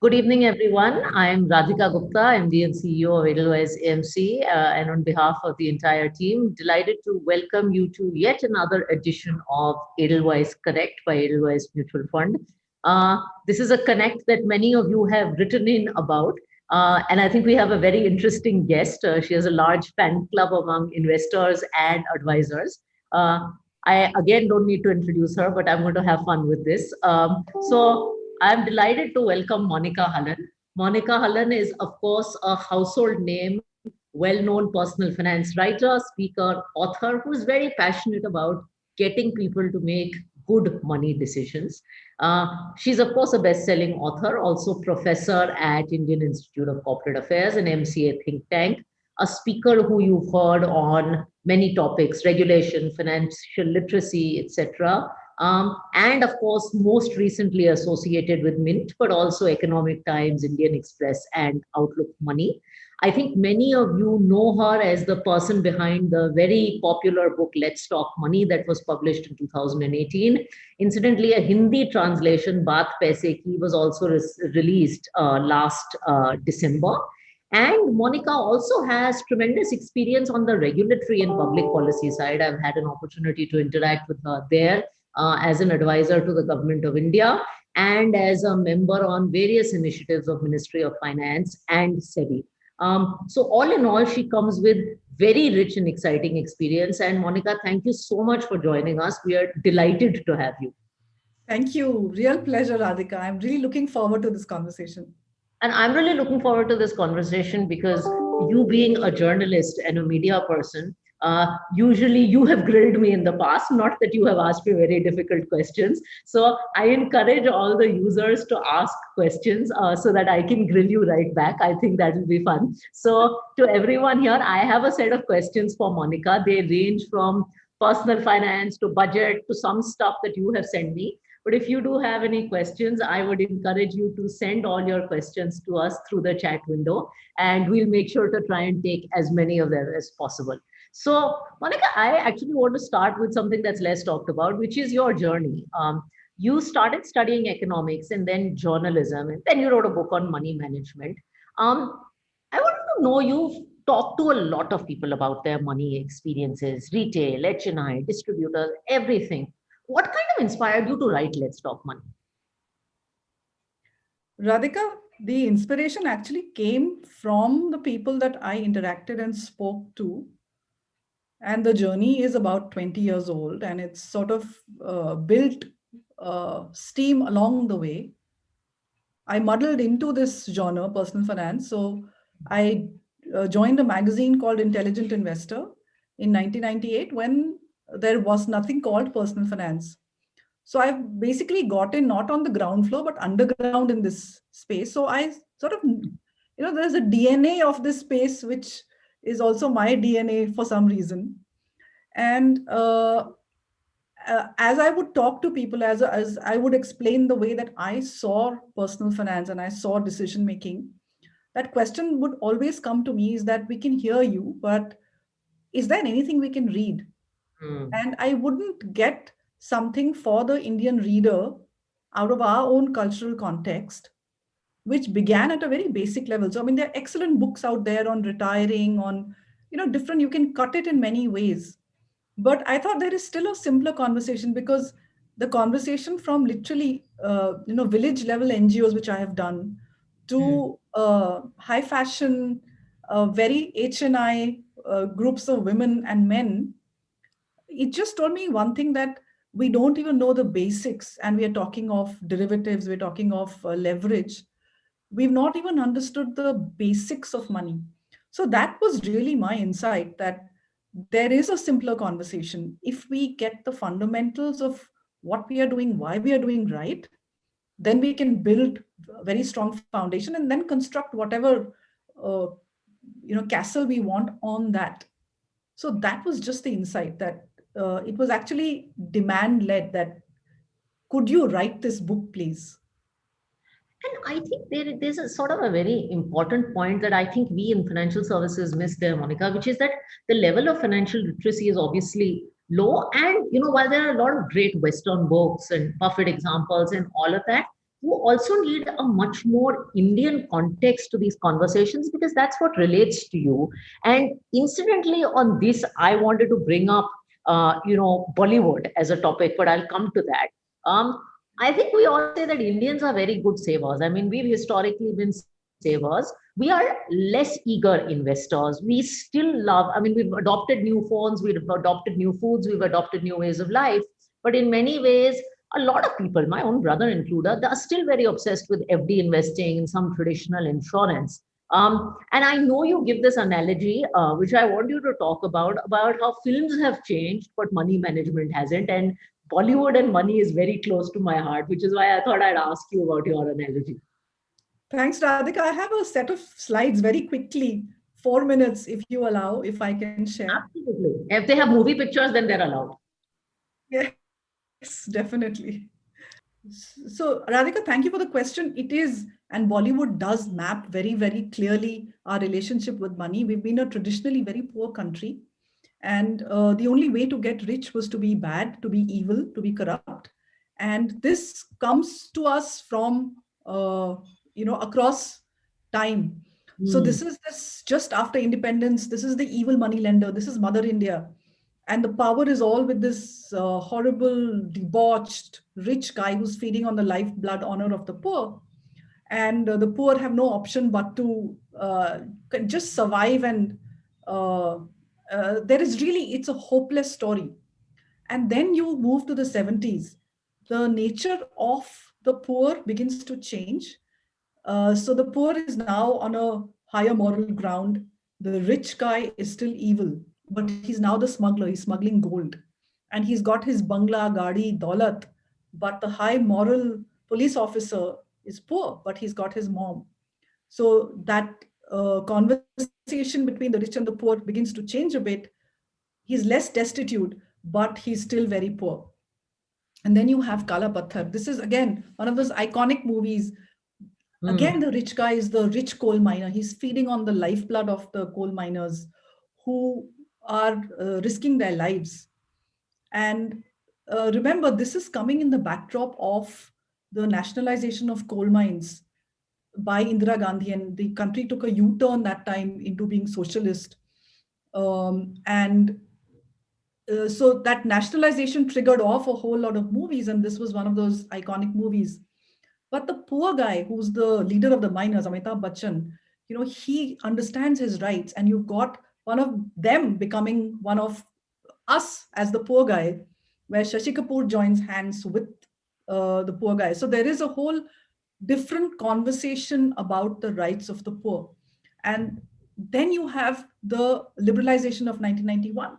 Good evening, everyone. I'm Radhika Gupta, MD and CEO of Edelweiss AMC, and on behalf of the entire team, delighted to welcome you to yet another edition of Edelweiss Connect by Edelweiss Mutual Fund. This is a connect that many of you have written in about, and I think we have a very interesting guest. She has a large fan club among investors and advisors. Uh, I again don't need to introduce her, but I'm going to have fun with this. So I'm delighted to welcome Monica Hallan. Monica Hallan is, of course, a household name, well known personal finance writer, speaker, author who is very passionate about getting people to make good money decisions. She's, of course, a best selling author, also professor at Indian Institute of Corporate Affairs, an MCA think tank, a speaker who you've heard on many topics regulation, financial literacy, etc. And of course, most recently associated with Mint, but also Economic Times, Indian Express, and Outlook Money. I think many of you know her as the person behind the very popular book Let's Talk Money that was published in 2018. Incidentally, a Hindi translation, Baat Paise Ki, was also released last December. And Monica also has tremendous experience on the regulatory and public policy side. I've had an opportunity to interact with her there as an advisor to the government of India and as a member on various initiatives of Ministry of Finance and SEBI. So all in all, she comes with very rich and exciting experience. And Monica, thank you so much for joining us. We are delighted to have you. Thank you. Real pleasure, Radhika. I'm really looking forward to this conversation. And I'm really looking forward to this conversation because you being a journalist and a media person, usually you have grilled me in the past, not that you have asked me very difficult questions. So I encourage all the users to ask questions so that I can grill you right back. I think that will be fun. So to everyone here, I have a set of questions for Monica. They range from personal finance to budget to some stuff that you have sent me. But if you do have any questions, I would encourage you to send all your questions to us through the chat window, and we'll make sure to try and take as many of them as possible. So, Monica, I actually want to start with something that's less talked about, which is your journey. You started studying economics and then journalism, and then you wrote a book on money management. I want to know you've talked to a lot of people about their money experiences, retail, HNI, distributors, everything. What kind of inspired you to write Let's Talk Money? Radhika, the inspiration actually came from the people that I interacted and spoke to. And the journey is about 20 years old, and it's sort of built steam along the way. I muddled into this genre, personal finance. So I joined a magazine called Intelligent Investor in 1998 when there was nothing called personal finance. So I've basically got in not on the ground floor, but underground in this space. So I sort of, there's a DNA of this space, which is also my DNA for some reason. And as I would talk to people, as I would explain the way that I saw personal finance and I saw decision making, that question would always come to me is that we can hear you, but is there anything we can read? And I wouldn't get something for the Indian reader out of our own cultural context, which began at a very basic level. So, I mean, there are excellent books out there on retiring, on, different, you can cut it in many ways. But I thought there is still a simpler conversation because the conversation from literally, village level NGOs, which I have done, to high fashion, very HNI groups of women and men, it just told me one thing, that we don't even know the basics, and we are talking of derivatives, we're talking of leverage. We've not even understood the basics of money. So that was really my insight, that there is a simpler conversation. If we get the fundamentals of what we are doing, why we are doing right, then we can build a very strong foundation and then construct whatever uh, castle we want on that. So that was just the insight, that it was actually demand led, that could you write this book, please? And I think there's a sort of a very important point that I think we in financial services miss there, Monica, which is that the level of financial literacy is obviously low. And, while there are a lot of great Western books and Buffett examples and all of that, you also need a much more Indian context to these conversations because that's what relates to you. And incidentally, on this, I wanted to bring up, Bollywood as a topic, but I'll come to that. Um, I think we all say that Indians are very good savers. I mean, we've historically been savers. We are less eager investors. We still love, I mean, we've adopted new phones, we've adopted new foods, we've adopted new ways of life. But in many ways, a lot of people, my own brother included, they are still very obsessed with FD investing in some traditional insurance. And I know you give this analogy, which I want you to talk about how films have changed, but money management hasn't. And Bollywood and money is very close to my heart, which is why I thought I'd ask you about your analogy. Thanks, Radhika. I have a set of slides very quickly, 4 minutes, if you allow, if I can share. Absolutely. If they have movie pictures, then they're allowed. Yes, definitely. So, Radhika, thank you for the question. It is, and Bollywood does map very, very clearly our relationship with money. We've been a traditionally very poor country, and the only way to get rich was to be bad, to be evil, to be corrupt. And this comes to us from, across time. So Hmm. this is this just after independence. This is the evil money lender. This is Mother India, and the power is all with this horrible, debauched, rich guy who's feeding on the lifeblood honor of the poor. And the poor have no option but to just survive. And uh, there is really, it's a hopeless story. And then you move to the 70s. The nature of the poor begins to change. So the poor is now on a higher moral ground. The rich guy is still evil, but he's now the smuggler. He's smuggling gold. And he's got his bangla, gadi, daulat. But the high moral police officer is poor, but he's got his mom. So that conversation between the rich and the poor begins to change a bit. He's less destitute, but he's still very poor. And then you have Kala Patthar. This is again one of those iconic movies. Again, Hmm. the rich guy is the rich coal miner. He's feeding on the lifeblood of the coal miners who are risking their lives. And remember, this is coming in the backdrop of the nationalization of coal mines by Indira Gandhi, and the country took a U-turn that time into being socialist. And so that nationalization triggered off a whole lot of movies, and this was one of those iconic movies. But the poor guy who's the leader of the miners, Amitabh Bachchan, he understands his rights, and you've got one of them becoming one of us as the poor guy, where Shashi Kapoor joins hands with the poor guy. So there is a whole different conversation about the rights of the poor. And then you have the liberalization of 1991.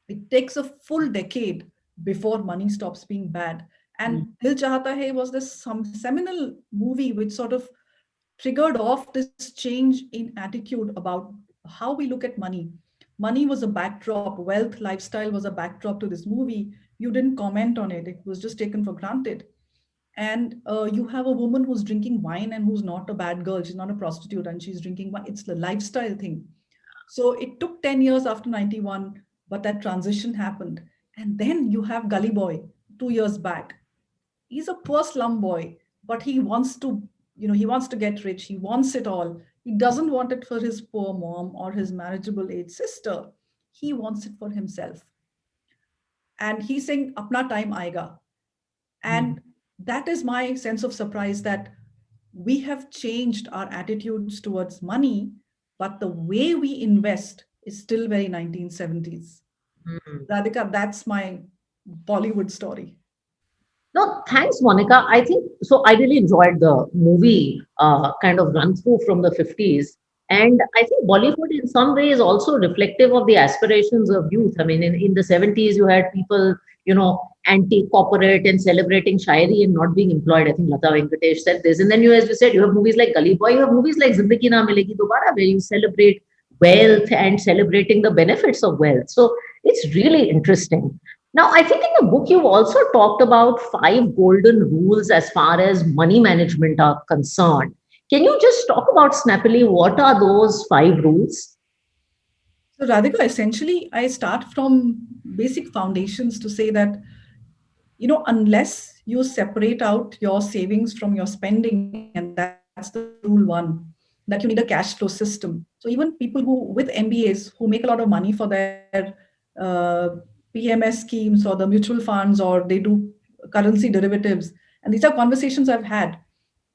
It takes a full decade before money stops being bad. Hmm. And Dil Chahata Hai was this some seminal movie which sort of triggered off this change in attitude about how we look at money. Money was a backdrop, wealth, lifestyle was a backdrop to this movie. You didn't comment on it, it was just taken for granted. And you have a woman who's drinking wine and who's not a bad girl. She's not a prostitute and she's drinking wine. It's the lifestyle thing. So it took 10 years after 91, but that transition happened. And then you have Gully Boy 2 years back. He's a poor slum boy, but he wants to, he wants to get rich. He wants it all. He doesn't want it for his poor mom or his marriageable age sister. He wants it for himself. And he's saying, Apna time aega. Hmm. And that is my sense of surprise that we have changed our attitudes towards money, but the way we invest is still very 1970s. Hmm. Radhika, that's my Bollywood story. No, thanks, Monica. I think so. I really enjoyed the movie kind of run through from the 50s. And I think Bollywood, in some way, is also reflective of the aspirations of youth. I mean, in the 70s, you had people, anti corporate and celebrating Shairi and not being employed. I think Lata Venkatesh said this. And then you, as you said, you have movies like Gully Boy, you have movies like Zindagi Na Milegi Dobara, where you celebrate wealth and celebrating the benefits of wealth. So it's really interesting. Now, I think in the book you've also talked about 5 golden rules as far as money management are concerned. Can you just talk about snappily what are those 5 rules? So, Radhika, essentially, I start from basic foundations to say that unless you separate out your savings from your spending, and that's the rule one, that you need a cash flow system. So even people who with MBAs who make a lot of money for their uh, PMS schemes or the mutual funds, or they do currency derivatives, and these are conversations I've had.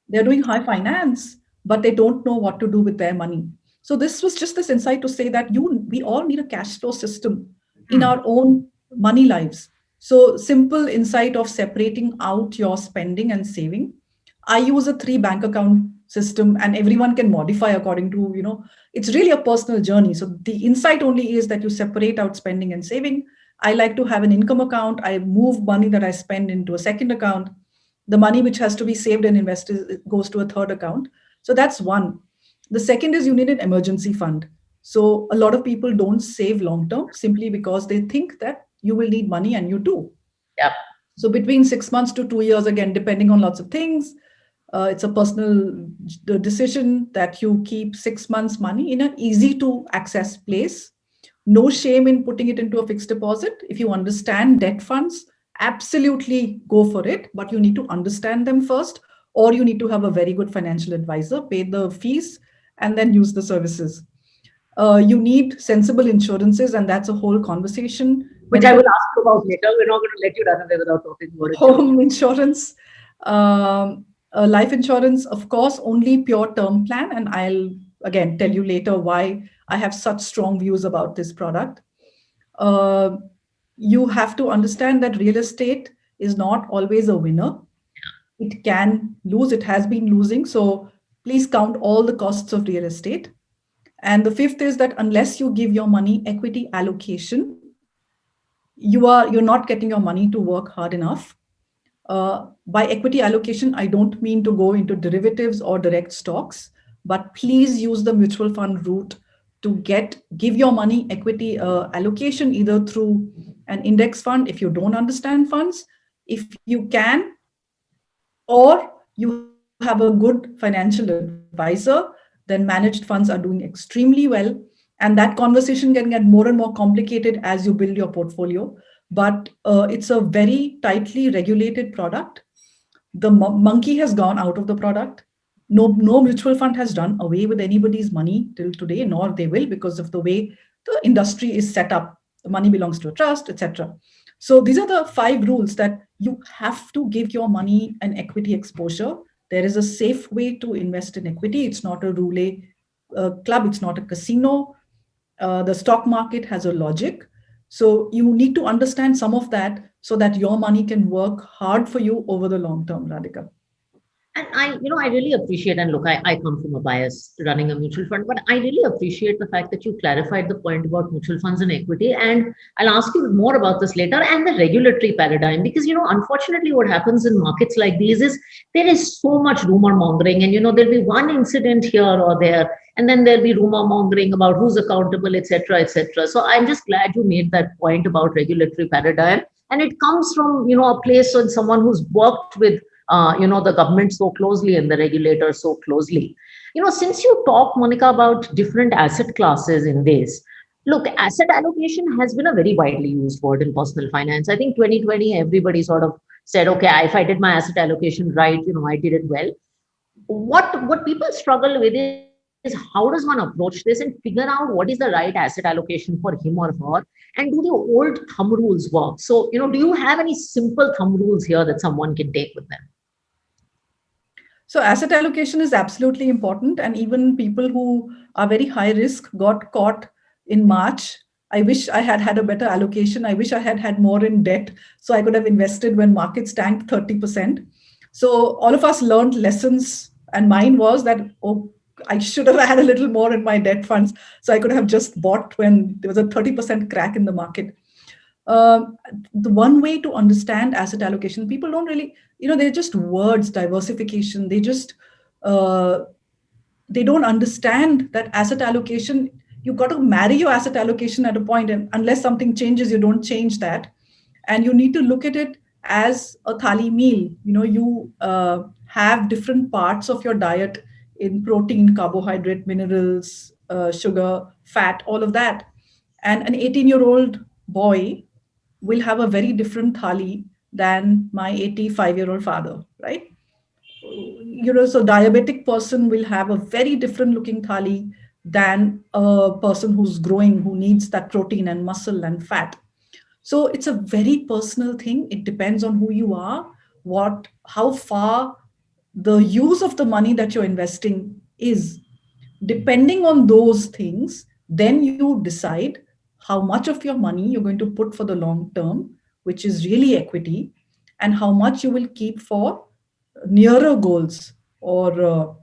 They're doing high finance, but they don't know what to do with their money. So this was just this insight to say that we all need a cash flow system in Hmm. our own money lives. So simple insight of separating out your spending and saving. I use a 3 bank account system, and everyone can modify according to, it's really a personal journey. So the insight only is that you separate out spending and saving. I like to have an income account. I move money that I spend into a second account. The money which has to be saved and invested goes to a third account. So that's one. The second is you need an emergency fund. So a lot of people don't save long term simply because they think that you will need money, and you do. Yeah. So between 6 months to 2 years, again, depending on lots of things, it's a personal decision that you keep 6 months money in an easy to access place. No shame in putting it into a fixed deposit. If you understand debt funds, absolutely go for it, but you need to understand them first, or you need to have a very good financial advisor, pay the fees, and then use the services. You need sensible insurances, and that's a whole conversation. Which I Medical, will ask you about later. We're not going to let you run away without talking about insurance. home insurance, life insurance, of course, only pure term plan. And I'll again tell you later why I have such strong views about this product. Uh, you have to understand that real estate is not always a winner. It can lose, it has been losing. So please count all the costs of real estate. And the fifth is that unless you give your money equity allocation, you're not getting your money to work hard enough. By equity allocation, I don't mean to go into derivatives or direct stocks, but please use the mutual fund route to give your money equity allocation, either through an index fund if you don't understand funds, if you can, or you have a good financial advisor. Then managed funds are doing extremely well. And that conversation can get more and more complicated as you build your portfolio. But it's a very tightly regulated product. The monkey has gone out of the product. No mutual fund has done away with anybody's money till today, nor they will, because of the way the industry is set up. The money belongs to a trust, etc. So these are the 5 rules that you have to give your money an equity exposure. There is a safe way to invest in equity. It's not a roulette club. It's not a casino. The stock market has a logic. So you need to understand some of that so that your money can work hard for you over the long term, Radhika. And I really appreciate, and look, I come from a bias running a mutual fund, but I really appreciate the fact that you clarified the point about mutual funds and equity. And I'll ask you more about this later, and the regulatory paradigm, because, unfortunately, what happens in markets like these is there is so much rumor mongering, and, there'll be one incident here or there, and then there'll be rumor mongering about who's accountable, etc., etc. So I'm just glad you made that point about regulatory paradigm. And it comes from, a place on someone who's worked with the government so closely and the regulators so closely. Since you talk, Monica, about different asset classes in this, look, asset allocation has been a very widely used word in personal finance. I think 2020, everybody sort of said, okay, if I did my asset allocation right, I did it well. What people struggle with is how does one approach this and figure out what is the right asset allocation for him or her, and do the old thumb rules work? So, do you have any simple thumb rules here that someone can take with them? So asset allocation is absolutely important. And even people who are very high risk got caught in March. I wish I had had a better allocation. I wish I had had more in debt so I could have invested when markets tanked 30%. So all of us learned lessons. And mine was that, oh, I should have had a little more in my debt funds. So I could have just bought when there was a 30% crack in the market. Um, the one way to understand asset allocation, people don't really, they're just words, diversification. Uh, they don't understand that asset allocation, you've got to marry your asset allocation at a point, and unless something changes, you don't change that. And you need to look at it as a thali meal. You have different parts of your diet in protein, carbohydrate, minerals, sugar, fat, all of that. And an 18-year-old boy will have a very different thali than my 85-year-old father, right? So diabetic person will have a very different looking thali than a person who's growing, who needs that protein and muscle and fat. So it's a very personal thing. It depends on who you are, how far the use of the money that you're investing is. Depending on those things, then you decide how much of your money you're going to put for the long term, which is really equity, and how much you will keep for nearer goals, or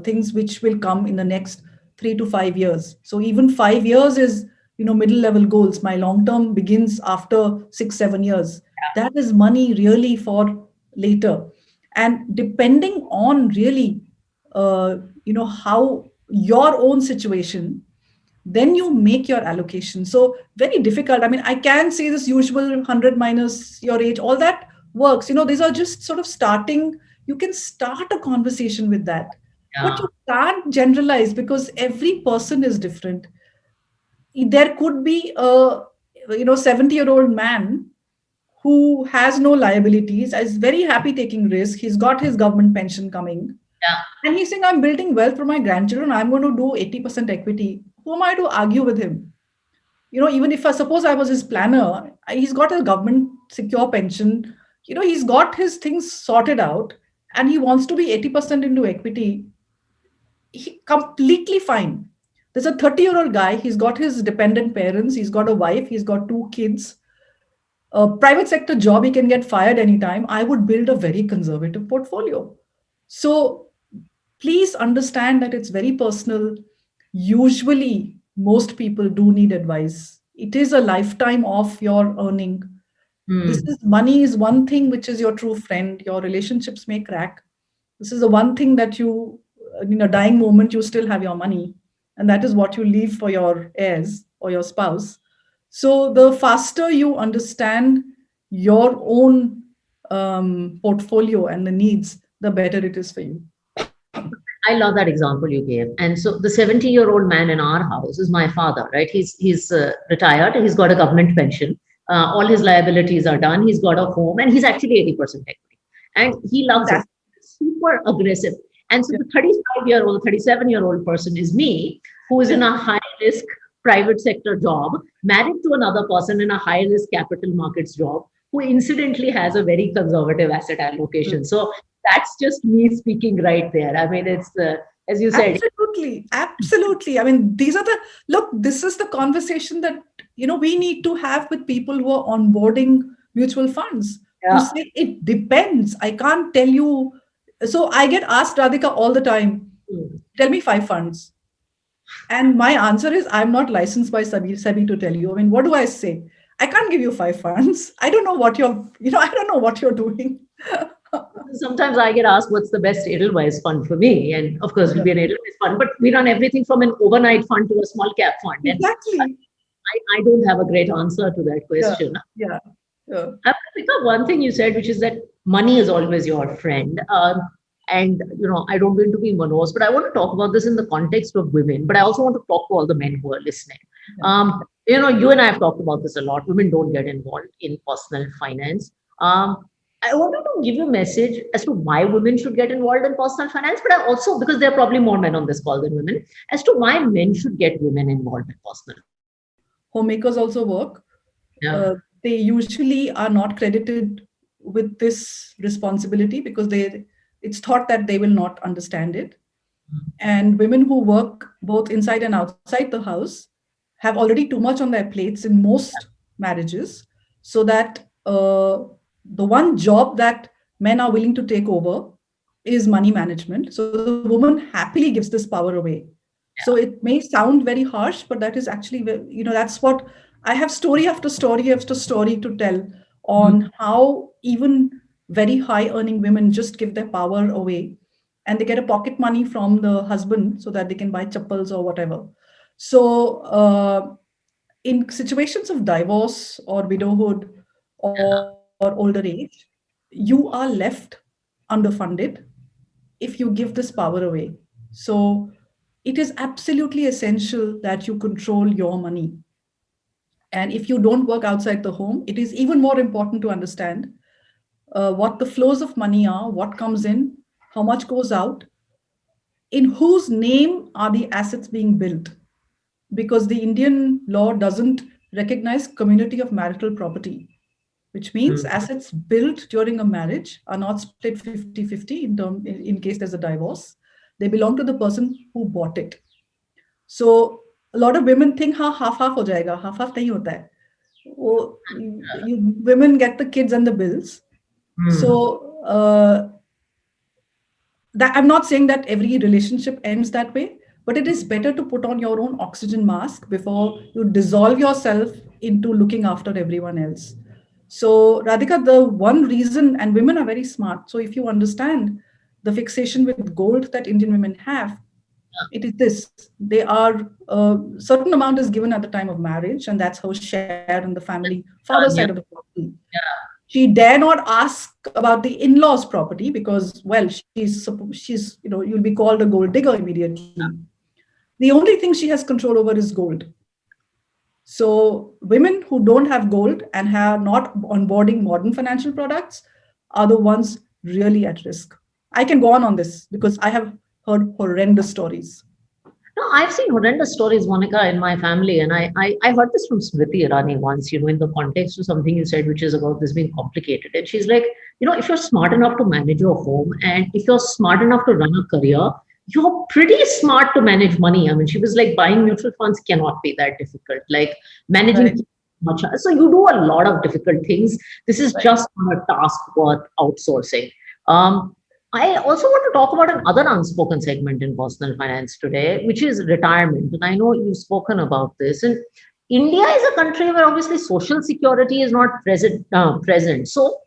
things which will come in the next 3 to 5 years. So even 5 years is, middle level goals. My long term begins after 6, 7 years. That is money really for later. And depending on really, how your own situation, then you make your allocation. So very difficult. I mean, I can say this usual 100 minus your age, all that works. These are just sort of starting. You can start a conversation with that, but Yeah. you can't generalize because every person is different. There could be a 70-year-old man who has no liabilities, is very happy taking risk. He's got his government pension coming, Yeah. and he's saying, I'm building wealth for my grandchildren. I'm going to do 80% equity. Who am I to argue with him? Even if I suppose I was his planner, he's got a government secure pension. He's got his things sorted out, and he wants to be 80% into equity. He completely fine. There's a 30-year-old guy. He's got his dependent parents. He's got a wife. He's got 2 kids. A private sector job, he can get fired anytime. I would build a very conservative portfolio. So please understand that it's very personal. Usually, most people do need advice. It is a lifetime of your earning. This Hmm. is money is one thing which is your true friend. Your relationships may crack. This is the one thing that you, in a dying moment, you still have your money, and that is what you leave for your heirs or your spouse. So the faster you understand your own portfolio and the needs, the better it is for you. I love that example you gave. And so the 70-year-old man in our house is my father, right? He's retired. He's got a government pension. All his liabilities are done. He's got a home, and he's actually 80% equity. And he loves it. Fantastic. Super aggressive. And so Yeah. the 35-year-old, 37-year-old person is me, who is in a high risk private sector job, married to another person in a high risk capital markets job, who incidentally has a very conservative asset allocation. So that's just me speaking right there. I mean, it's as you said. Absolutely. Absolutely. I mean, these are the look, this is the conversation that we need to have with people who are onboarding mutual funds, to Yeah. say it depends. I can't tell you. So I get asked, Radhika, all the time, Mm. tell me 5 funds. And my answer is, I'm not licensed by SEBI to tell you. I mean, what do I say? I can't give you 5 funds. I don't know what I don't know what you're doing. Sometimes I get asked what's the best Edelweiss fund for me, and of course it'll be an Edelweiss fund. But we run everything from an overnight fund to a small cap fund, and Exactly. I don't have a great answer to that Yeah. question. Yeah. Yeah. I pick up one thing you said, which is that money is always your friend. And I don't want to be monos, but I want to talk about this in the context of women. But I also want to talk to all the men who are listening. Yeah. You and I have talked about this a lot. Women don't get involved in personal finance. I wanted to give you a message as to why women should get involved in personal finance, but I also, because there are probably more men on this call than women, as to why men should get women involved in personal. Homemakers also work. Yeah. uh, they usually are not credited with this responsibility because it's thought that they will not understand it. And women who work both inside and outside the house have already too much on their plates in most marriages, so that the one job that men are willing to take over is money management. So the woman happily gives this power away. So it may sound very harsh, but that is actually that's what I have story after story after story to tell on how even very high earning women just give their power away, and they get a pocket money from the husband so that they can buy chappals or whatever. So in situations of divorce or widowhood or older age, you are left underfunded if you give this power away. So it is absolutely essential that you control your money. And if you don't work outside the home, it is even more important to understand what the flows of money are, what comes in, how much goes out, in whose name are the assets being built. Because the Indian law doesn't recognize community of marital property, which means Mm. assets built during a marriage are not split 50-50 in case there's a divorce. They belong to the person who bought it. So a lot of women think, हाँ half half हो जाएगा, half half नहीं होता है. वो, women get the kids and the bills. Mm. So that I'm not saying that every relationship ends that way, but it is better to put on your own oxygen mask before you dissolve yourself into looking after everyone else. So Radhika, the one reason, and women are very smart, so if you understand the fixation with gold that Indian women have, it is this: they are certain amount is given at the time of marriage, and that's how shared in the family father's side of the Yeah. property. She dare not ask about the in-laws property because, well, she's, you'll be called a gold digger immediately. The only thing she has control over is gold. So women who don't have gold and have not onboarding modern financial products are the ones really at risk. I can go on this because I have heard horrendous stories. No, I've seen horrendous stories, Monica, in my family, and I heard this from Smriti Irani once, in the context of something you said, which is about this being complicated. And she's like, if you're smart enough to manage your home, and if you're smart enough to run a career, you're pretty smart to manage money. I mean, she was like, buying mutual funds cannot be that difficult. Like managing Right. much. So you do a lot of difficult things. This is Right. just not a task worth outsourcing. Um, I also want to talk about another unspoken segment in personal finance today, which is retirement. And I know you've spoken about this. And India is a country where obviously social security is not present. So,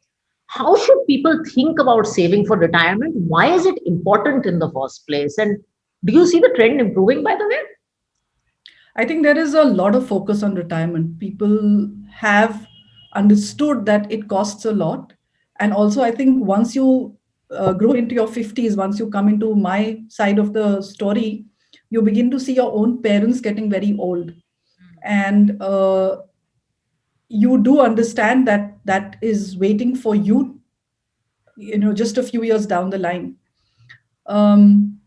how should people think about saving for retirement? Why is it important in the first place? And do you see the trend improving, by the way? I think there is a lot of focus on retirement. People have understood that it costs a lot. And also, I think once you grow into your 50s, once you come into my side of the story, you begin to see your own parents getting very old. And you do understand that that is waiting for you, just a few years down the line. Um,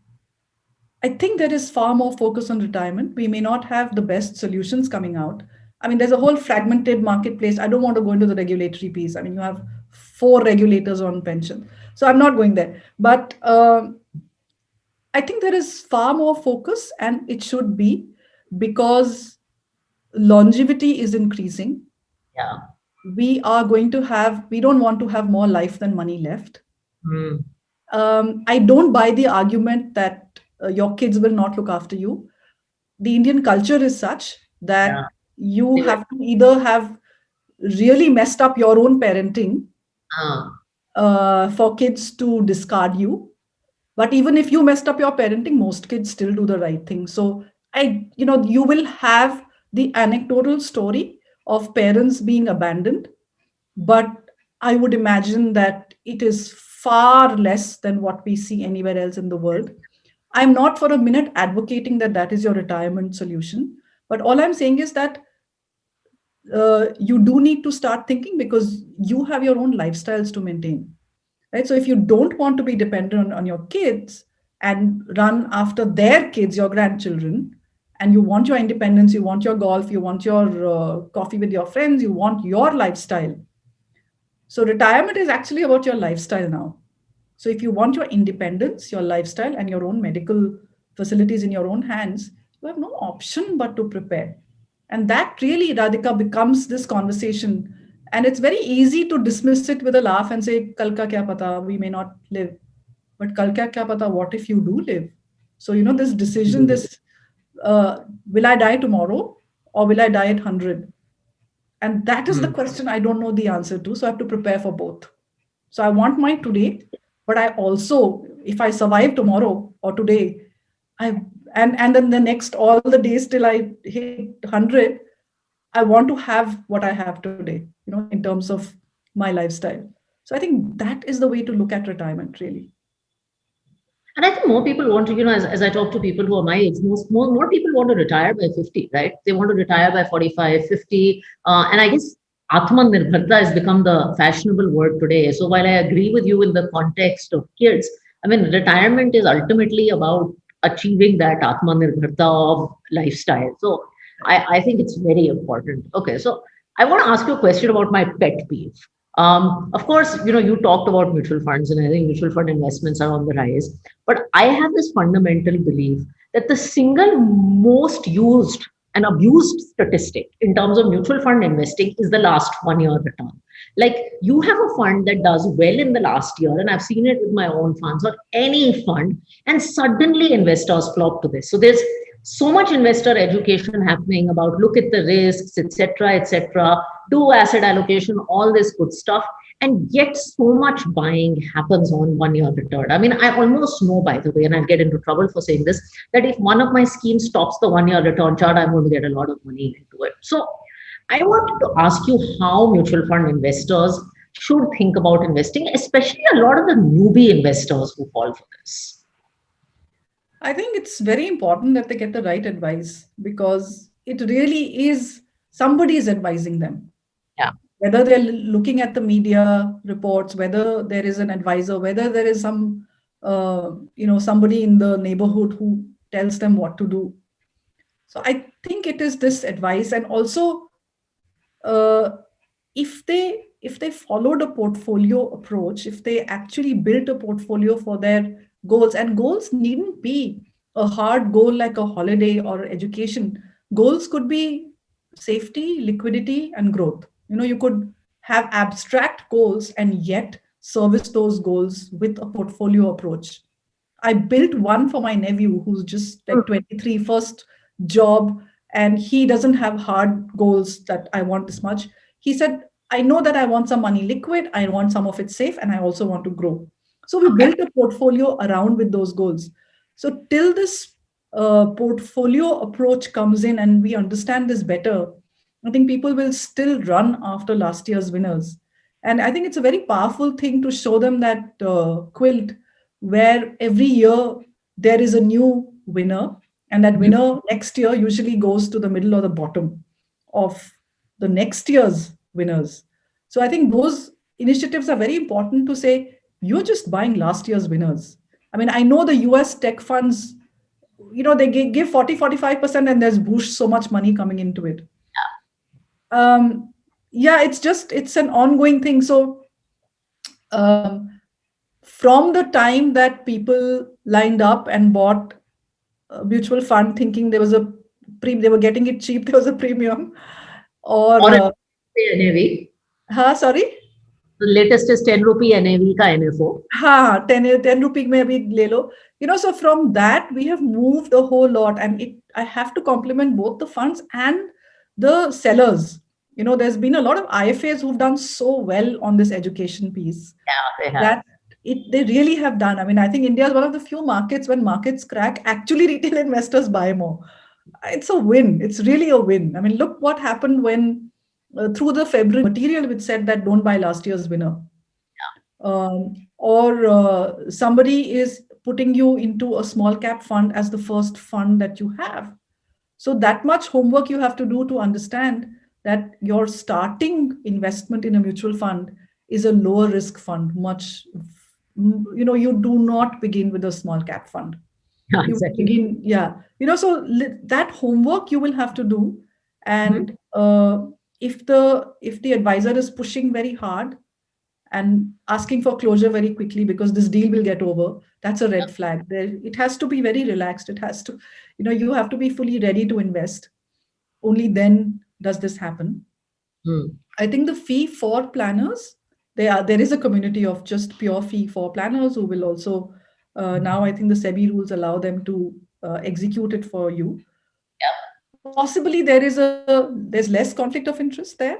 I think there is far more focus on retirement. We may not have the best solutions coming out. I mean, there's a whole fragmented marketplace. I don't want to go into the regulatory piece. I mean, you have four regulators on pension. So I'm not going there. But I think there is far more focus, and it should be because longevity is increasing. Yeah. We don't want to have more life than money left. Mm. I don't buy the argument that your kids will not look after you. The Indian culture is such Yeah. that you have to either have really messed up your own parenting Ah. for kids to discard you. But even if you messed up your parenting, most kids still do the right thing. So you will have the anecdotal story of parents being abandoned, but I would imagine that it is far less than what we see anywhere else in the world. I'm not for a minute advocating that that is your retirement solution, but all I'm saying is that you do need to start thinking because you have your own lifestyles to maintain, right? So if you don't want to be dependent on your kids and run after their kids, your grandchildren, and you want your independence, you want your golf, you want your coffee with your friends, you want your lifestyle. So retirement is actually about your lifestyle now. So if you want your independence, your lifestyle, and your own medical facilities in your own hands, you have no option but to prepare. And that really, Radhika, becomes this conversation. And it's very easy to dismiss it with a laugh and say, Kal ka kya pata, we may not live. But kal ka kya pata, what if you do live? So, this decision, will I die tomorrow or will I die at 100? And that is the Mm. question I don't know the answer to. So I have to prepare for both. So I want my today, but I also, if I survive tomorrow or today, I and then the next all the days till I hit 100, I want to have what I have today, in terms of my lifestyle. So I think that is the way to look at retirement, really. And I think more people want to, as I talk to people who are my age, more people want to retire by 50, right? They want to retire by 45, 50. And I guess Atmanirbharta has become the fashionable word today. So while I agree with you in the context of kids, I mean, retirement is ultimately about achieving that Atmanirbharta of lifestyle. So I think it's very important. Okay, so I want to ask you a question about my pet peeve. Of course, you talked about mutual funds, and I think mutual fund investments are on the rise. But I have this fundamental belief that the single most used and abused statistic in terms of mutual fund investing is the last 1 year return. Like, you have a fund that does well in the last year, and I've seen it with my own funds or any fund, and suddenly investors flock to this. So there's so much investor education happening about look at the risks, etc., etc., do asset allocation, all this good stuff. And yet, so much buying happens on 1 year return. I mean, I almost know, by the way, and I'll get into trouble for saying this, that if one of my schemes stops the 1 year return chart, I'm going to get a lot of money into it. So, I wanted to ask you how mutual fund investors should think about investing, especially a lot of the newbie investors who fall for this. I think it's very important that they get the right advice, because it really is somebody is advising them. Yeah. Whether they're looking at the media reports, whether there is an advisor, whether there is somebody in the neighborhood who tells them what to do. So I think it is this advice, and also uh, if they followed a portfolio approach, if they actually built a portfolio for their goals, and goals needn't be a hard goal like a holiday or education. Goals could be safety, liquidity, and growth. You could have abstract goals and yet service those goals with a portfolio approach. I built one for my nephew who's just like 23, first job, and he doesn't have hard goals that I want this much. He said, I know that I want some money liquid, I want some of it safe, and I also want to grow. So we Okay. built a portfolio around with those goals. So till this portfolio approach comes in and we understand this better, I think people will still run after last year's winners. And I think it's a very powerful thing to show them that quilt, where every year there is a new winner, and that Mhm. winner next year usually goes to the middle or the bottom of the next year's winners. So I think those initiatives are very important to say, you're just buying last year's winners. I mean, I know the US tech funds, they give 40-45%, and there's whoosh, so much money coming into it. um yeah, it's an ongoing thing. So um from the time that people lined up and bought a mutual fund thinking there was they were getting it cheap, there was a premium, or Or NAV. sorry. The latest is 10 rupee NAV ka NFO. हाँ 10 रुपए में अभी ले लो. So from that we have moved a whole lot, and I have to compliment both the funds and the sellers. There's been a lot of IFAs who've done so well on this education piece, Yeah, they have. that they really have done. I mean, I think India is one of the few markets, when markets crack, actually retail investors buy more. It's a win. It's really a win. I mean, look what happened when through the February material which said that don't buy last year's winner. Or somebody is putting you into a small cap fund as the first fund that you have. So that much homework you have to do to understand that your starting investment in a mutual fund is a lower risk fund. You do not begin with a small cap fund. Yeah, You exactly. begin, yeah. So that homework you will have to do. Mhm. And if the advisor is pushing very hard and asking for closure very quickly because this deal will get over, that's a red flag. It has to be very relaxed. It has to, you have to be fully ready to invest. Only then does this happen. Mm. I think the fee for planners, there is a community of just pure fee for planners who will also, now I think the SEBI rules allow them to execute it for you. Possibly there's less conflict of interest there.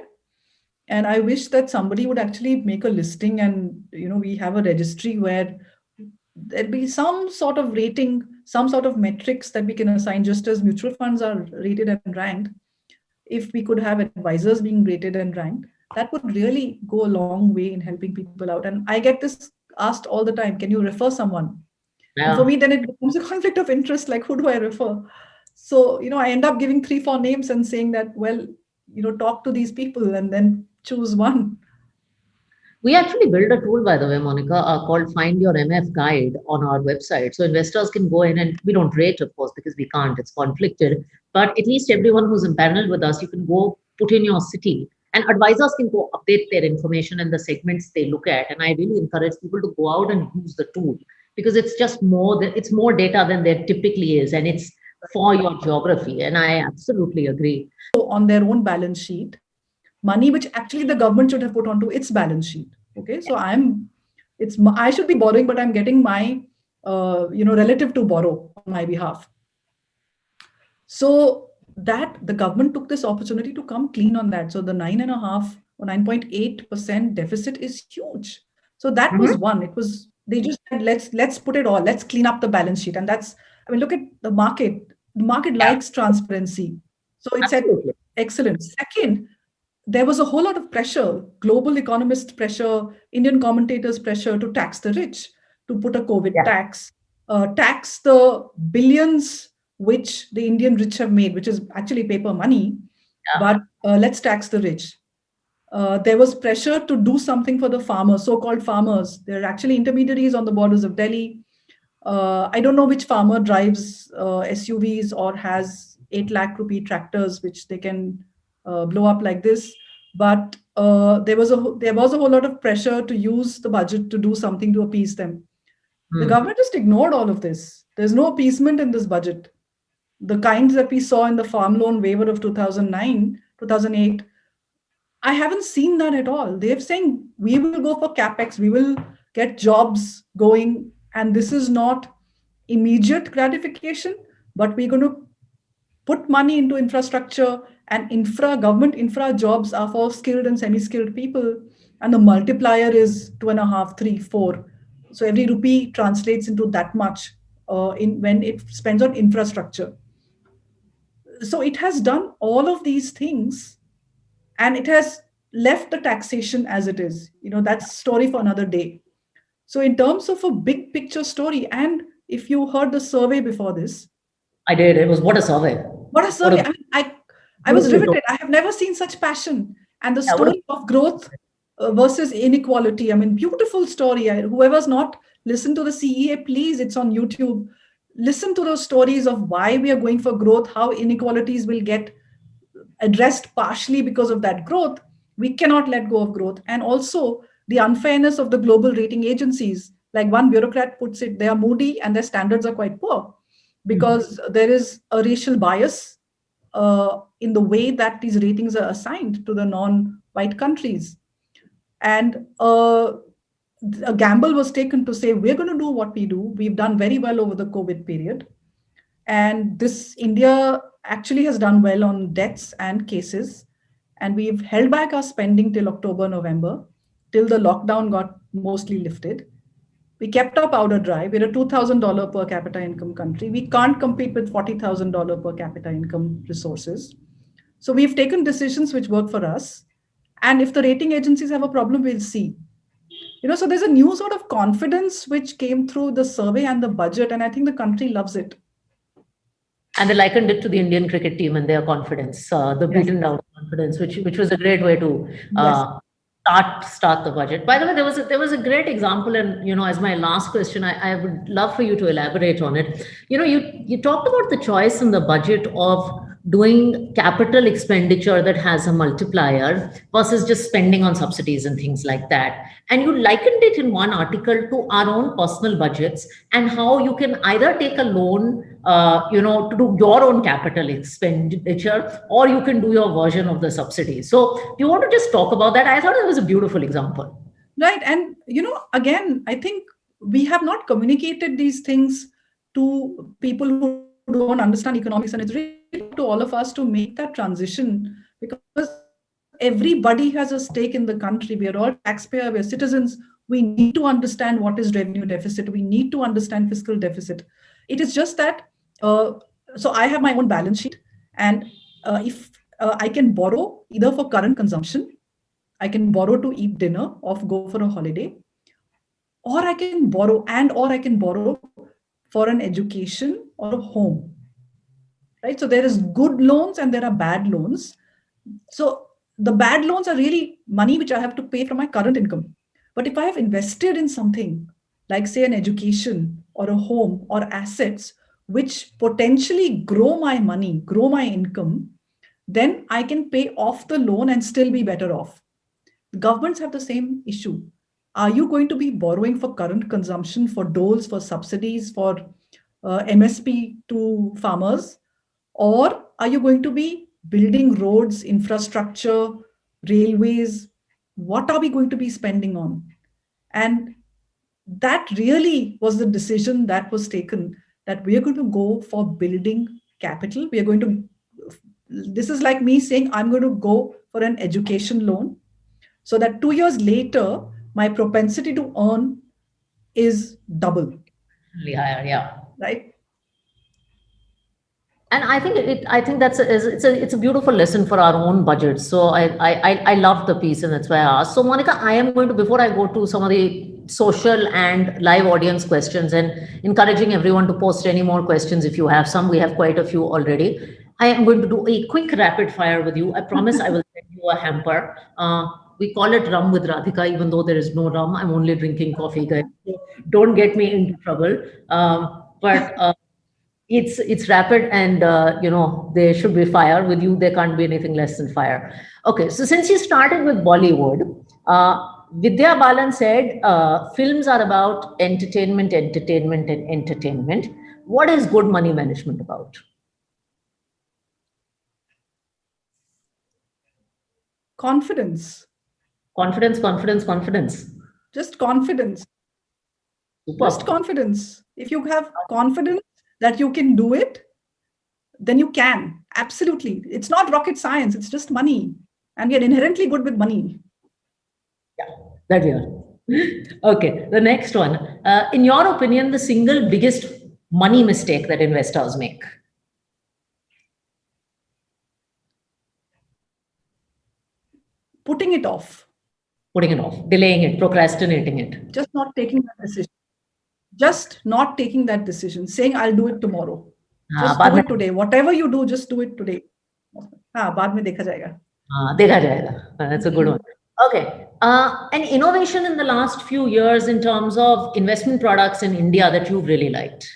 And I wish that somebody would actually make a listing, and we have a registry where there'd be some sort of rating, some sort of metrics that we can assign, just as mutual funds are rated and ranked. If we could have advisors being rated and ranked, that would really go a long way in helping people out. And I get this asked all the time, can you refer someone? And for Yeah. me, then it becomes a conflict of interest. Like, who do I refer? So, I end up giving 3, 4 names and saying that, well, talk to these people and then choose one. We actually built a tool, by the way, Monica, called Find Your MF Guide on our website. So investors can go in, and we don't rate, of course, because we can't, it's conflicted. But at least everyone who's empaneled with us, you can go put in your city, and advisors can go update their information and the segments they look at. And I really encourage people to go out and use the tool, because it's just it's more data than there typically is, and it's for your geography. And I absolutely agree. On their own balance sheet, money which actually the government should have put onto its balance sheet. Okay, so I should be borrowing, but I'm getting my relative to borrow on my behalf. So that the government took this opportunity to come clean on that. So the 9.5 or 9.8% deficit is huge. So that was one. It was, they just said, let's put it all, let's clean up the balance sheet. And that's, I mean, look at the market. The market Yeah, likes transparency. So it said, absolutely. excellent. Second, there was a whole lot of pressure, global economist pressure, Indian commentators pressure to tax the rich, to put a COVID Yeah. tax, tax the billions which the Indian rich have made, which is actually paper money, Yeah. but let's tax the rich. There was pressure to do something for the farmers, so-called farmers. They're actually intermediaries on the borders of Delhi. I don't know which farmer drives SUVs or has 8 lakh rupee tractors, which they can blow up like this. But there was a whole lot of pressure to use the budget to do something to appease them. The Hmm. government just ignored all of this. There's no appeasement in this budget. The kinds that we saw in the farm loan waiver of 2009, 2008, I haven't seen that at all. They're saying we will go for capex, we will get jobs going, and this is not immediate gratification, but we're going to put money into infrastructure and government infra jobs are for skilled and semi-skilled people, and the multiplier is 2.5, 3, 4. So every rupee translates into that much in when it spends on infrastructure. So it has done all of these things, and it has left the taxation as it is. That's story for another day. So in terms of a big picture story, and if you heard the survey before this, I did. It was what a survey. what a What survey. a I was beautifully told. riveted. I have never seen such passion. And the Yeah, what a story of growth versus inequality. I mean, beautiful story. Whoever's not listened to the CEA, please, it's on YouTube. Listen to those stories of why we are going for growth, how inequalities will get addressed partially because of that growth. We cannot let go of growth. And also the unfairness of the global rating agencies. Like one bureaucrat puts it, they are moody and their standards are quite poor Hmm. because there is a racial bias in the way that these ratings are assigned to the non-white countries. And a gamble was taken to say, we're going to do what we do. We've done very well over the COVID period. And this India actually has done well on deaths and cases. And we've held back our spending till October, November, till the lockdown got mostly lifted. We kept our powder dry. We're a $2,000 per capita income country. We can't compete with $40,000 per capita income resources. So we've taken decisions which work for us. And if the rating agencies have a problem, we'll see. So there's a new sort of confidence which came through the survey and the budget. And I think the country loves it. And they likened it to the Indian cricket team and their confidence, the Yes. beaten down confidence, which was a great way to Yes. start the budget. By the way, there was a great example, and as my last question, I would love for you to elaborate on it. You talked about the choice in the budget of doing capital expenditure that has a multiplier versus just spending on subsidies and things like that. And you likened it in one article to our own personal budgets and how you can either take a loan, to do your own capital expenditure, or you can do your version of the subsidy. So, do you want to just talk about that? I thought it was a beautiful example. Right. And, again, I think we have not communicated these things to people who don't understand economics. And it's really up to all of us to make that transition because everybody has a stake in the country. We are all taxpayer, we're citizens. We need to understand what is revenue deficit. We need to understand fiscal deficit. It is just that, so I have my own balance sheet. And if I can borrow either for current consumption, I can borrow to eat dinner or go for a holiday, or I can borrow for an education or a home, right? So there is good loans and there are bad loans. So the bad loans are really money which I have to pay from my current income. But if I have invested in something like, say, an education or a home or assets which potentially grow my money, grow my income, then I can pay off the loan and still be better off. Governments have the same issue. Are you going to be borrowing for current consumption, for doles, for subsidies, for MSP to farmers? Or are you going to be building roads, infrastructure, railways? What are we going to be spending on? And that really was the decision that was taken, that we are going to go for building capital. We are going to, this is like me saying, I'm going to go for an education loan so that 2 years later, my propensity to earn is double, Higher, yeah. right? And I think I think it's a beautiful lesson for our own budget. So I love the piece, and that's why I asked. So Monica, I am going to, before I go to some of the social and live audience questions, and encouraging everyone to post any more questions if you have some. We have quite a few already. I am going to do a quick rapid fire with you. I promise I will send you a hamper. We call it rum with Radhika, even though there is no rum. I'm only drinking coffee, guys. So don't get me into trouble. But it's rapid, and there should be fire. With you there can't be anything less than fire. Okay, so since you started with Bollywood, Vidya Balan said films are about entertainment, entertainment, and entertainment. What is good money management about? Confidence, Confidence, confidence, confidence. just confidence, just Super. confidence. If you have confidence that you can do it, then you can. Absolutely. It's not rocket science, it's just money. And we are inherently good with money. Yeah, that we are. Okay, the next one. In your opinion, the single biggest money mistake that investors make? Putting it off, Putting it off, delaying it, procrastinating it. just not taking that decision. Just not taking that decision, saying, I'll do it tomorrow. Just बाद do में it today. Whatever you do, just do it today. हाँ, बाद में देखा जाएगा. देखा जाएगा. That's a good one. Okay. An innovation in the last few years in terms of investment products in India that you've really liked?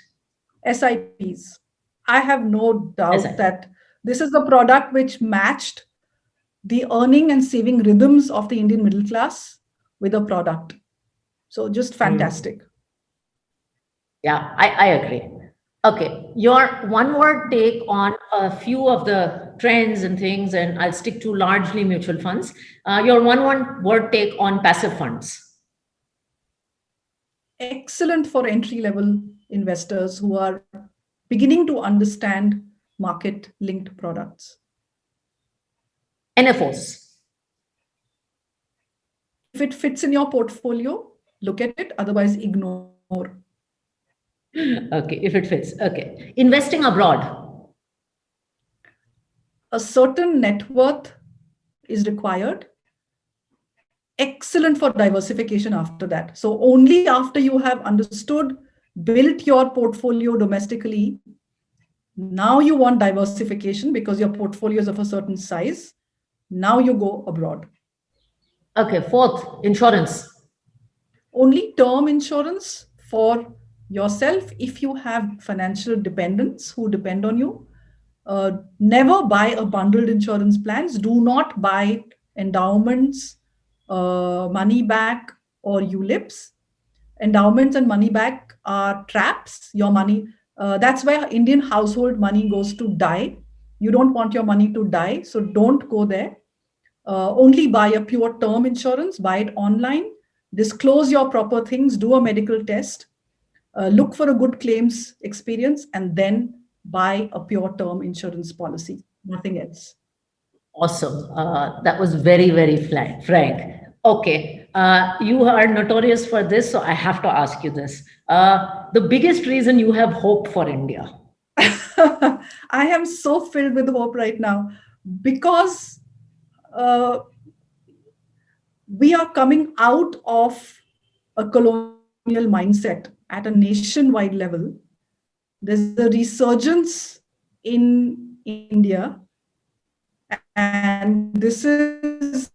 SIPs. I have no doubt SIP. that this is the product which matched the earning and saving rhythms of the Indian middle class with a product. So just fantastic. Yeah, I agree. Okay, your one word take on a few of the trends and things, and I'll stick to largely mutual funds. Your one word take on passive funds. Excellent for entry level investors who are beginning to understand market linked products. NFOs. If it fits in your portfolio, look at it, otherwise ignore. Okay, if it fits. Okay. Investing abroad. A certain net worth is required. Excellent for diversification after that. So only after you have understood, built your portfolio domestically, now you want diversification because your portfolio is of a certain size. Now you go abroad. Okay, fourth, insurance. Only term insurance for yourself if you have financial dependents who depend on you. Never buy a bundled insurance plans. Do not buy endowments, money back, or ULIPs. Endowments and money back are traps. Your money, that's why Indian household money goes to die. You don't want your money to die, so don't go there. Only buy a pure term insurance, buy it online, disclose your proper things, do a medical test, look for a good claims experience, and then buy a pure term insurance policy, nothing else. Awesome. That was very, very frank. Okay. You are notorious for this, so I have to ask you this. The biggest reason you have hope for India? I am so filled with hope right now because we are coming out of a colonial mindset at a nationwide level. There's a resurgence in India, and this is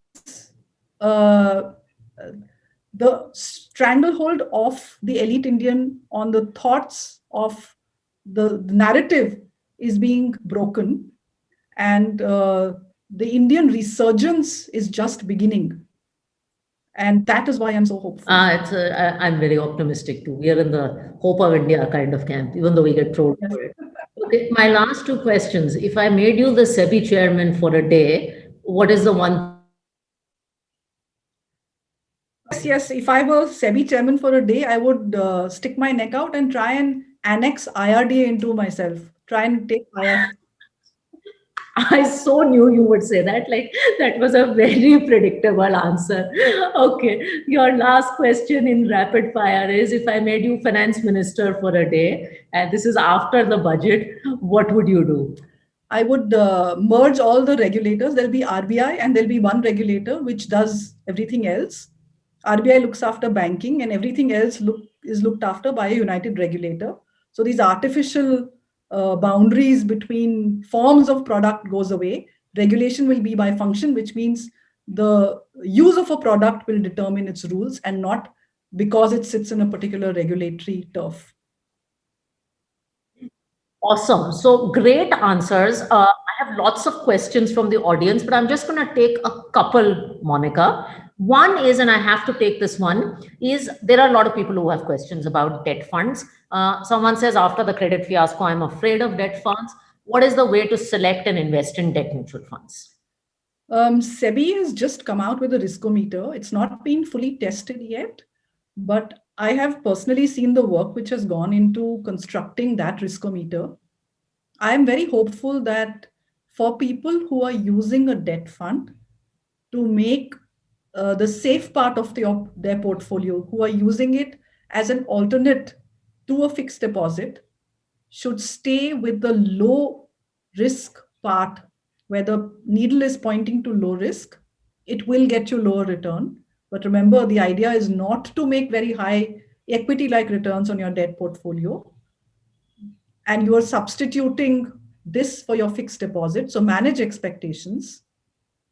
the stranglehold of the elite Indian on the thoughts of the narrative is being broken, and the Indian resurgence is just beginning. And that is why I'm so hopeful. I'm very optimistic too. We are in the hope of India kind of camp, even though we get trolled for it. Okay, my last two questions. If I made you the SEBI chairman for a day, what is the one? Yes. If I were SEBI chairman for a day, I would stick my neck out and try and annex IRDA into myself. Try and take IRDA. I so knew you would say that. Like, that was a very predictable answer. Okay, your last question in rapid fire is, if I made you finance minister for a day, and this is after the budget, what would you do? I would merge all the regulators. There'll be RBI and there'll be one regulator which does everything else. RBI looks after banking and everything else is looked after by a united regulator. So these artificial boundaries between forms of product goes away. Regulation will be by function, which means the use of a product will determine its rules and not because it sits in a particular regulatory turf. Awesome. So great answers. I have lots of questions from the audience, but I'm just going to take a couple, Monica. One is, and I have to take this one, is there are a lot of people who have questions about debt funds. Someone says, after the credit fiasco, I'm afraid of debt funds. What is the way to select and invest in debt mutual funds? SEBI has just come out with a riskometer. It's not been fully tested yet, but I have personally seen the work which has gone into constructing that riskometer. I am very hopeful that for people who are using a debt fund to make the safe part of their portfolio, who are using it as an alternate to a fixed deposit, should stay with the low risk part where the needle is pointing to low risk. It will get you lower return. But remember, the idea is not to make very high equity like returns on your debt portfolio. And you are substituting this for your fixed deposit. So manage expectations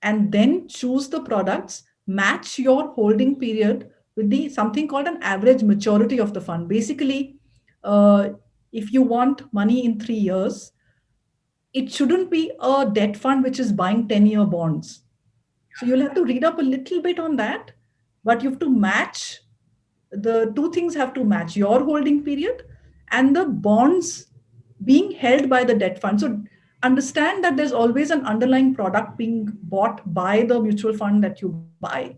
and then choose the products, match your holding period with the something called an average maturity of the fund. Basically, if you want money in 3 years, it shouldn't be a debt fund which is buying 10-year bonds. So you'll have to read up a little bit on that, but you have to match, the two things have to match, your holding period and the bonds being held by the debt fund. So understand that there's always an underlying product being bought by the mutual fund that you buy.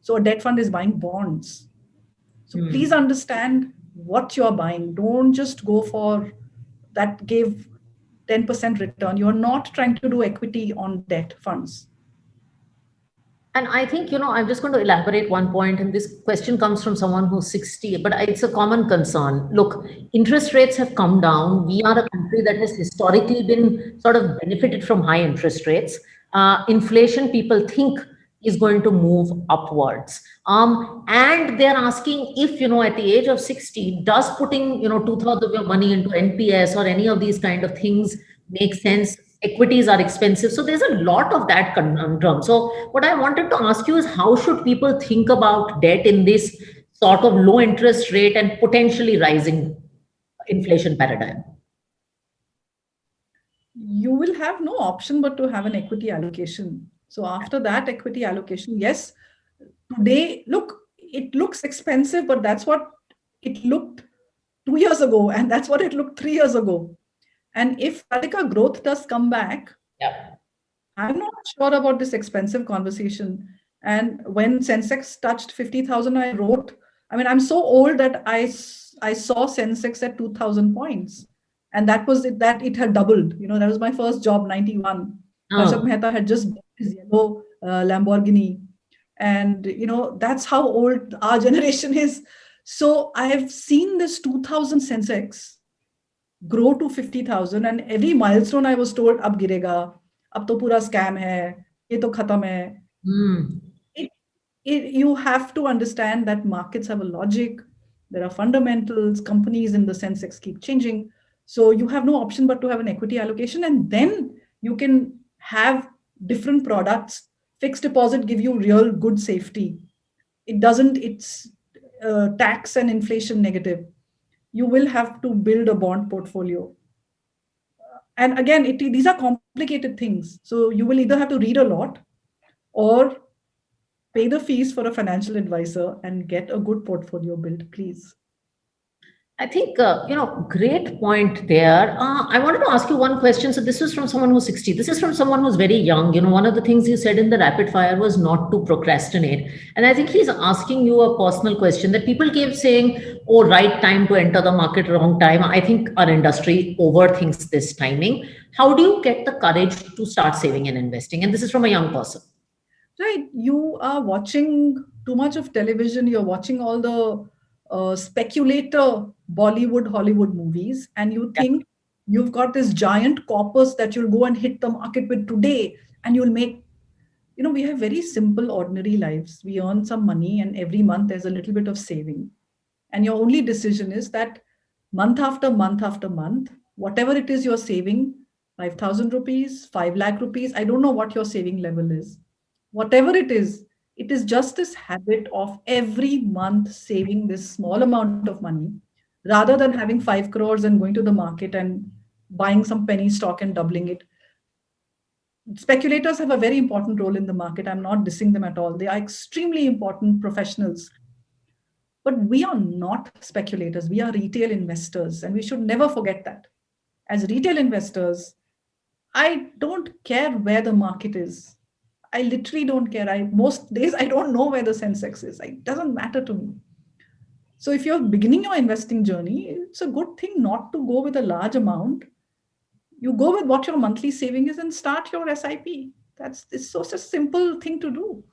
So a debt fund is buying bonds. So please understand what you're buying. Don't just go for that gave 10% return. You're not trying to do equity on debt funds. And I think, I'm just going to elaborate one point, and this question comes from someone who's 60, but it's a common concern. Look, interest rates have come down. We are a country that has historically been sort of benefited from high interest rates. Inflation, people think, is going to move upwards. And they're asking if, at the age of 60, does putting, 2/3 of your money into NPS or any of these kind of things make sense? Equities are expensive. So there's a lot of that conundrum. So what I wanted to ask you is, how should people think about debt in this sort of low interest rate and potentially rising inflation paradigm? You will have no option but to have an equity allocation. So after that equity allocation, yes, today, look, it looks expensive, but that's what it looked 2 years ago, and that's what it looked 3 years ago. And if Radhika growth does come back, Yeah. I'm not sure about this expensive conversation. And when Sensex touched 50,000, I wrote, I'm so old that I saw Sensex at 2,000 points. And that was it, that it had doubled. That was my first job, 91. Harshad Mehta had just bought his yellow Lamborghini. And, that's how old our generation is. So I have seen this 2,000 Sensex grow to 50,000, and every milestone I was told, ab girega, ab to pura scam hai, ye to khatam hai. You have to understand that markets have a logic. There are fundamentals. Companies in the Sensex keep changing. So you have no option but to have an equity allocation, and then you can have different products. Fixed deposit give you real good safety. It doesn't, it's tax and inflation negative. You will have to build a bond portfolio. And again, these are complicated things. So you will either have to read a lot or pay the fees for a financial advisor and get a good portfolio built, please. I think, great point there. I wanted to ask you one question. So this was from someone who's 60. This is from someone who's very young. One of the things you said in the rapid fire was not to procrastinate. And I think he's asking you a personal question that people keep saying, oh, right time to enter the market, wrong time. I think our industry overthinks this timing. How do you get the courage to start saving and investing? And this is from a young person. Right. You are watching too much of television. You're watching all the speculator Bollywood, Hollywood movies, and you Yeah. think you've got this giant corpus that you'll go and hit the market with today, and you'll make, we have very simple, ordinary lives. We earn some money, and every month there's a little bit of saving. And your only decision is that month after month after month, whatever it is you're saving, 5,000 rupees, 5 lakh rupees, I don't know what your saving level is. Whatever it is just this habit of every month saving this small amount of money rather than having 5 crores and going to the market and buying some penny stock and doubling it. Speculators have a very important role in the market. I'm not dissing them at all. They are extremely important professionals. But we are not speculators. We are retail investors, and we should never forget that. As retail investors, I don't care where the market is. I literally don't care. Most days I don't know where the Sensex is. It doesn't matter to me. So if you're beginning your investing journey, it's a good thing not to go with a large amount. You go with what your monthly saving is and start your SIP. It's such a simple thing to do.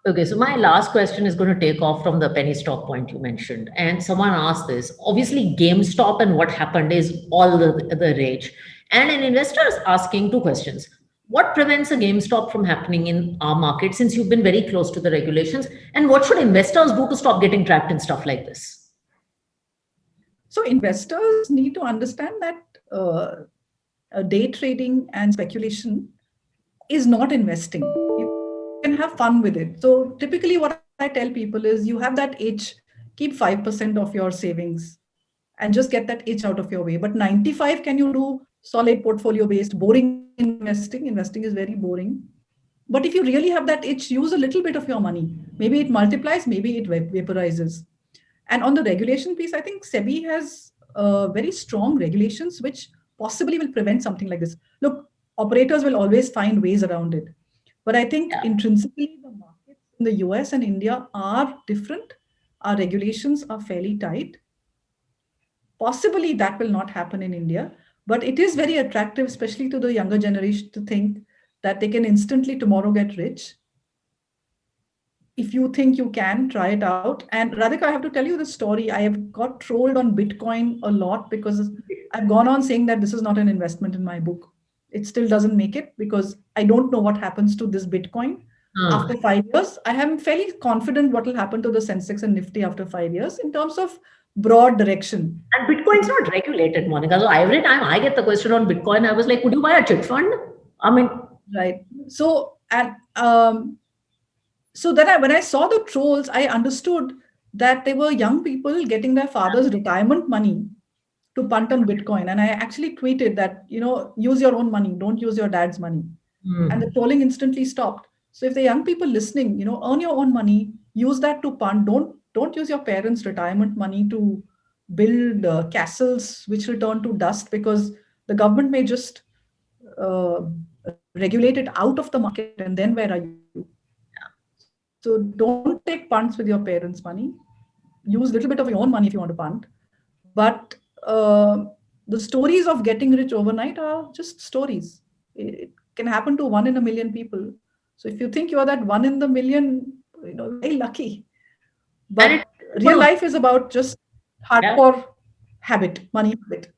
Okay, so my last question is going to take off from the penny stock point you mentioned. And someone asked this. Obviously, GameStop and what happened is all the rage. And an investor is asking two questions. What prevents a GameStop from happening in our market since you've been very close to the regulations? And what should investors do to stop getting trapped in stuff like this? So investors need to understand that day trading and speculation is not investing. You can have fun with it. So typically what I tell people is you have that itch, keep 5% of your savings and just get that itch out of your way. But 95, can you do solid portfolio based, boring investing? Investing is very boring. But if you really have that itch, use a little bit of your money. Maybe it multiplies, maybe it vaporizes. And on the regulation piece, I think SEBI has very strong regulations which possibly will prevent something like this. Look, operators will always find ways around it. But I think intrinsically, the markets in the US and India are different. Our regulations are fairly tight. Possibly that will not happen in India, but it is very attractive, especially to the younger generation, to think that they can instantly tomorrow get rich. If you think you can, try it out. And Radhika, I have to tell you the story. I have got trolled on Bitcoin a lot because I've gone on saying that this is not an investment in my book. It still doesn't make it because I don't know what happens to this Bitcoin after 5 years. I am fairly confident what will happen to the Sensex and Nifty after 5 years in terms of broad direction. And Bitcoin's not regulated, Monica. So every time I get the question on Bitcoin, I was like, would you buy a chit fund? I mean, right. So, and so then when I saw the trolls, I understood that they were young people getting their father's retirement money to punt on Bitcoin. And I actually tweeted that, use your own money, don't use your dad's money. And the trolling instantly stopped. So if the young people listening, earn your own money, use that to punt. Don't use your parents' retirement money to build castles which will turn to dust, because the government may just regulate it out of the market, and then where are you? So don't take punts with your parents' money. Use a little bit of your own money if you want to punt. But the stories of getting rich overnight are just stories. It can happen to 1 in a million people. So if you think you're that 1 in the million, very lucky. But real life is about just hardcore habit, money habit.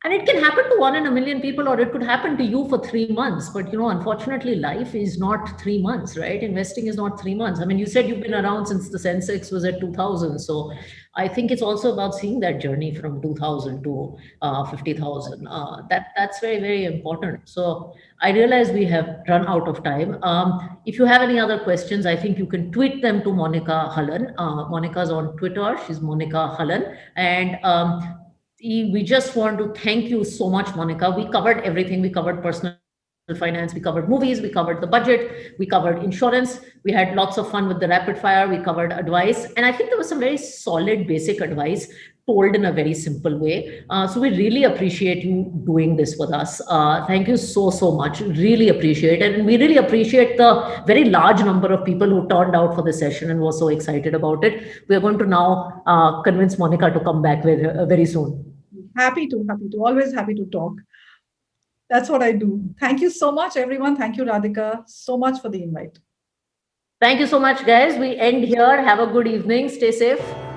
And it can happen to 1 in a million people, or it could happen to you for 3 months. But unfortunately, life is not 3 months, right? Investing is not 3 months. I mean, you said you've been around since the Sensex was at 2000. So I think it's also about seeing that journey from 2000 to 50,000. That's very, very important. So I realize we have run out of time. If you have any other questions, I think you can tweet them to Monica Hallan. Monica's on Twitter. She's Monica Hallan. And we just want to thank you so much, Monica. We covered everything. We covered personal finance, we covered movies, we covered the budget, we covered insurance. We had lots of fun with the rapid fire. We covered advice. And I think there was some very solid, basic advice told in a very simple way. So we really appreciate you doing this with us. Thank you so, so much. Really appreciate it. And we really appreciate the very large number of people who turned out for the session and were so excited about it. We are going to now convince Monica to come back very soon. Happy to, always happy to talk. That's what I do. Thank you so much, everyone. Thank you, Radhika, so much for the invite. Thank you so much, guys. We end here. Have a good evening. Stay safe.